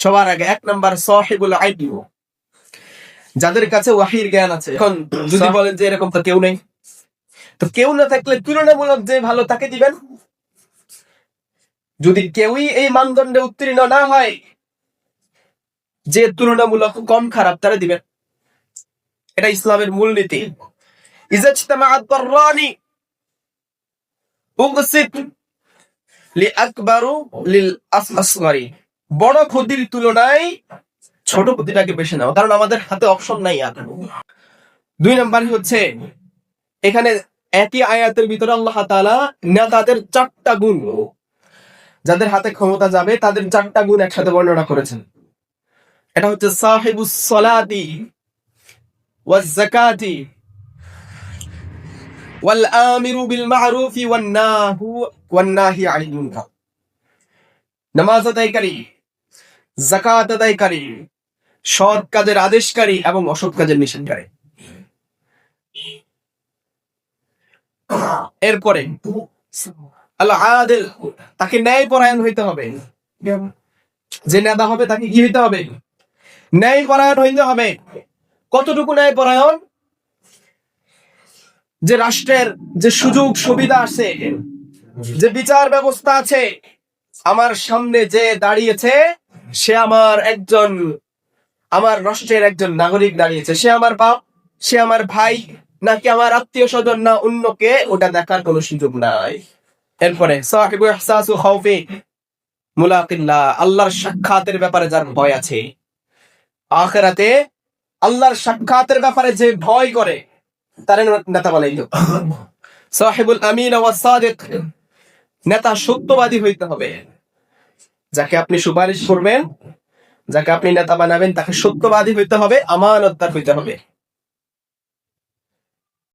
সবার আগে 1 নাম্বার সাহিবুল ইলম, যাদের কাছে ওয়াহির জ্ঞান আছে। এখন যদি বলেন যে এরকম তো কেউ নেই, তো কেউ না থাকলে তুলনামূলক যে ভালো তাকে দিবেন। যদি কেউই এই মানদণ্ডে উত্তীর্ণ না হয়, যে তুলনামূলক কম খারাপ তারা দিবেন। এটা ইসলামের মূলনীতি। ইজাজতামাআত দাররানি উগসিত লিআকবারু লিল আসগরি, বড় ক্ষতির তুলনায় ছোট ক্ষতিটাকে বেছে নাও, কারণ আমাদের হাতে অপশন নাই। আর 2 নাম্বার হচ্ছে, এখানে একই আয়াতের ভিতরে আল্লাহ তাআলা নেতাদের 4টা গুণ, যাদের হাতে ক্ষমতা যাবে তাদের 4টা গুণ একসাথে বর্ণনা করেছেন। এটা হচ্ছে সাহিবুস সালাতি ওয়াজ যাকাতি ওয়াল আমিরু বিল মা'রুফি ওয়ান নাহি আনিল মুনকার। নামাজ আদায়কারী, যাকাত আদায়কারী, সৎ কাজের আদেশকারী এবং অসৎ কাজের নিষেধকারী। এরপরে আল আদিল, তাকে ন্যায়পরায়ণ হইতে হবে। যে নেতা হবে তাকে কি হইতে হবে? ন্যায়পরায়ণ হইতে হবে। কতটুকু ন্যায়পরায়ণ? যে রাষ্ট্রের যে সুযোগ সুবিধা আছে, যে বিচার ব্যবস্থা আছে, আমার সামনে যে দাঁড়িয়েছে সে আমার রাষ্ট্রের একজন নাগরিক দাঁড়িয়েছে, সে আমার বাপ, সে আমার ভাই, নাকি আমার আত্মীয় স্বজন না অন্যকে, ওটা দেখার কোনো সুযোগ নাই। এরপরে সাহিবু ইহসাসু খাউফি মুলাকিল্লাহ, আল্লাহর সাক্ষাতের ব্যাপারে যার ভয় আছে। আখিরাতে আল্লাহর সাক্ষাতের ব্যাপারে যে ভয় করে তার নেতা বানাইলো। সাহিবুল আমিন ওয়াস সাদিক, নেতা সত্যবাদী হইতে হবে। যাকে আপনি সুপারিশ করবেন, যাকে আপনি নেতা বানাবেন, তাকে সত্যবাদী হইতে হবে, আমানতদার হইতে হবে।